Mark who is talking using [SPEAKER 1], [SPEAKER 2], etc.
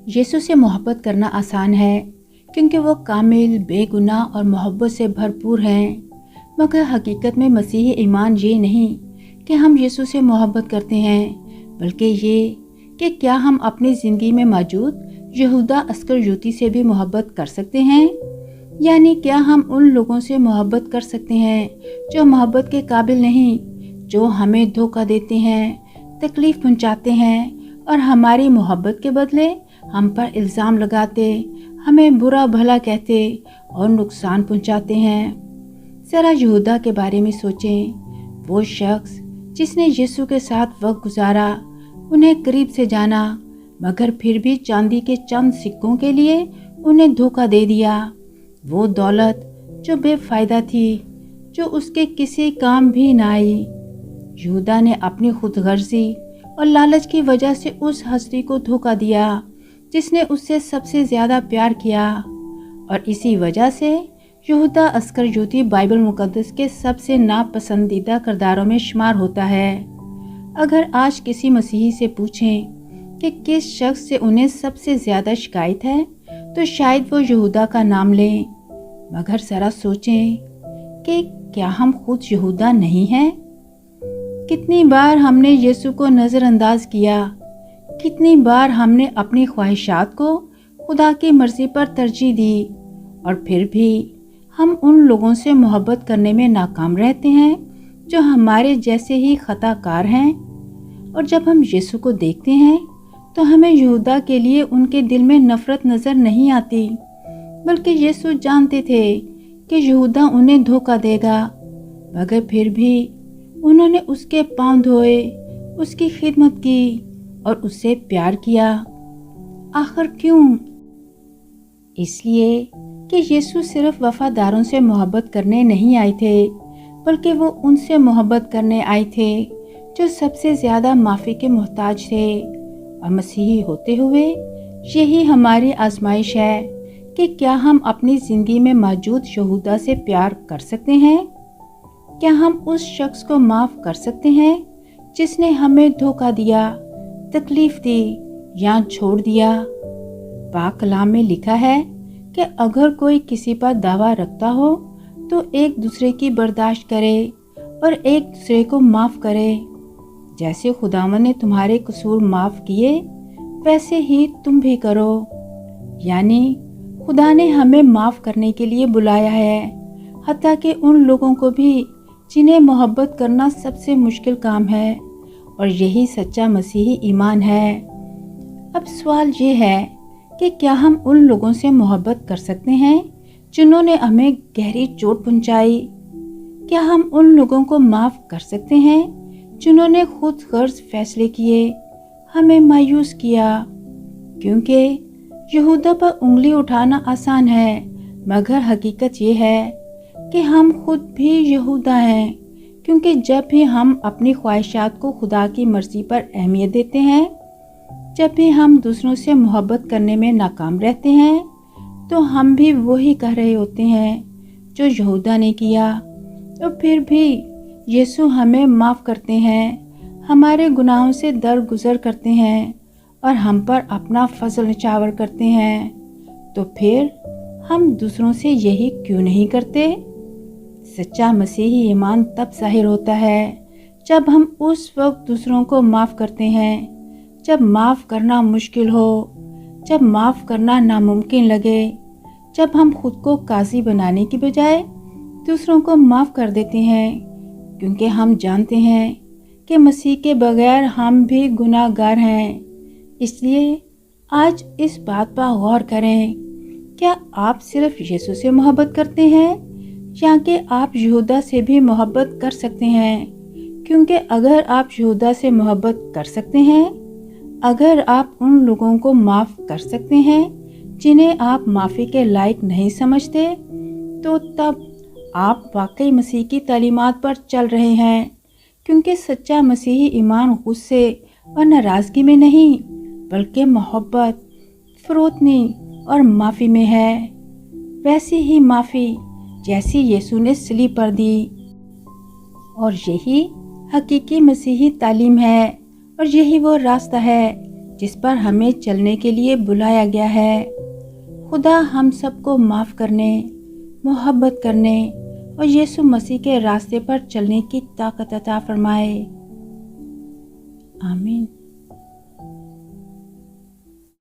[SPEAKER 1] यीशु से मोहब्बत करना आसान है क्योंकि वो कामिल, बेगुनाह और मोहब्बत से भरपूर हैं। मगर हकीकत में मसीही ईमान ये नहीं कि हम यीशु से मोहब्बत करते हैं, बल्कि ये कि क्या हम अपनी ज़िंदगी में मौजूद यहूदा अस्करियोती से भी मोहब्बत कर सकते हैं। यानी क्या हम उन लोगों से मोहब्बत कर सकते हैं जो मोहब्बत के काबिल नहीं, जो हमें धोखा देते हैं, तकलीफ़ पहुंचाते हैं और हमारी मोहब्बत के बदले हम पर इल्ज़ाम लगाते, हमें बुरा भला कहते और नुकसान पहुंचाते हैं। ज़रा यहूदा के बारे में सोचें, वो शख्स जिसने यीशु के साथ वक्त गुजारा, उन्हें करीब से जाना, मगर फिर भी चांदी के चंद सिक्कों के लिए उन्हें धोखा दे दिया। वो दौलत जो बेफ़ायदा थी, जो उसके किसी काम भी ना आई। यहूदा ने अपनी खुदगर्जी और लालच की वजह से उस हस्ती को धोखा दिया जिसने उससे सबसे ज़्यादा प्यार किया, और इसी वजह से यहूदा अस्करियोती बाइबल मुक़द्दस के सबसे नापसंदीदा किरदारों में शुमार होता है। अगर आज किसी मसीही से पूछें कि किस शख्स से उन्हें सबसे ज़्यादा शिकायत है, तो शायद वो यहूदा का नाम लें। मगर ज़रा सोचें कि क्या हम खुद यहूदा नहीं हैं? कितनी बार हमने यीशु को नज़रअंदाज किया, कितनी बार हमने अपनी ख्वाहिशात को खुदा की मर्ज़ी पर तरजीह दी, और फिर भी हम उन लोगों से मोहब्बत करने में नाकाम रहते हैं जो हमारे जैसे ही खताकार हैं। और जब हम यीशु को देखते हैं तो हमें यहूदा के लिए उनके दिल में नफ़रत नज़र नहीं आती, बल्कि यीशु जानते थे कि यहूदा उन्हें धोखा देगा, मगर फिर भी उन्होंने उसके पाँव धोए, उसकी खिदमत की और उससे प्यार किया। आखिर क्यों? इसलिए कि यीशु सिर्फ वफ़ादारों से मोहब्बत करने नहीं आए थे, बल्कि वो उनसे मोहब्बत करने आए थे जो सबसे ज़्यादा माफ़ी के मोहताज थे। और मसीही होते हुए यही हमारी आजमाइश है कि क्या हम अपनी ज़िंदगी में मौजूद यहूदा से प्यार कर सकते हैं? क्या हम उस शख्स को माफ़ कर सकते हैं जिसने हमें धोखा दिया, तकलीफ़ दी या छोड़ दिया? पाक कलाम में लिखा है कि अगर कोई किसी पर दावा रखता हो तो एक दूसरे की बर्दाश्त करे और एक दूसरे को माफ़ करे। जैसे खुदावंद ने तुम्हारे कसूर माफ़ किए, वैसे ही तुम भी करो। यानी खुदा ने हमें माफ़ करने के लिए बुलाया है, हत्ता कि उन लोगों को भी जिन्हें मोहब्बत करना सबसे मुश्किल काम है, और यही सच्चा मसीही ईमान है। अब सवाल ये है कि क्या हम उन लोगों से मोहब्बत कर सकते हैं जिन्होंने हमें गहरी चोट पहुंचाई? क्या हम उन लोगों को माफ़ कर सकते हैं जिन्होंने खुद गर्ज फैसले किए, हमें मायूस किया? क्योंकि यहूदा पर उंगली उठाना आसान है, मगर हकीकत ये है कि हम खुद भी यहूदा हैं। क्योंकि जब भी हम अपनी ख्वाहिशात को खुदा की मर्ज़ी पर अहमियत देते हैं, जब भी हम दूसरों से मोहब्बत करने में नाकाम रहते हैं, तो हम भी वही कर रहे होते हैं जो यहूदा ने किया। और फिर भी यीशु हमें माफ़ करते हैं, हमारे गुनाहों से दरगुजर करते हैं और हम पर अपना फजल निछावर करते हैं। तो फिर हम दूसरों से यही क्यों नहीं करते? सच्चा मसीही ईमान तब ज़ाहिर होता है जब हम उस वक्त दूसरों को माफ़ करते हैं जब माफ़ करना मुश्किल हो, जब माफ़ करना नामुमकिन लगे, जब हम खुद को काजी बनाने की बजाय दूसरों को माफ़ कर देते हैं, क्योंकि हम जानते हैं कि मसीह के बगैर हम भी गुनाहगार हैं। इसलिए आज इस बात पर गौर करें, क्या आप सिर्फ यीशु से मोहब्बत करते हैं या कि आप यहूदा से भी मोहब्बत कर सकते हैं? क्योंकि अगर आप यहूदा से मोहब्बत कर सकते हैं, अगर आप उन लोगों को माफ़ कर सकते हैं जिन्हें आप माफ़ी के लायक नहीं समझते, तो तब आप वाकई मसीह की तालीमात पर चल रहे हैं। क्योंकि सच्चा मसीही ईमान गुस्से और नाराज़गी में नहीं, बल्कि मोहब्बत, फ़रोतनी और माफ़ी में है। वैसी ही माफ़ी जैसी यीशु ने सलीब पर दी। और यही हकीकी मसीही तालीम है, और यही वो रास्ता है جس پر ہمیں چلنے کے لیے بلایا گیا ہے۔ خدا ہم سب کو معاف کرنے، محبت کرنے اور یسوع مسیح کے راستے پر چلنے کی طاقت عطا فرمائے۔ آمین۔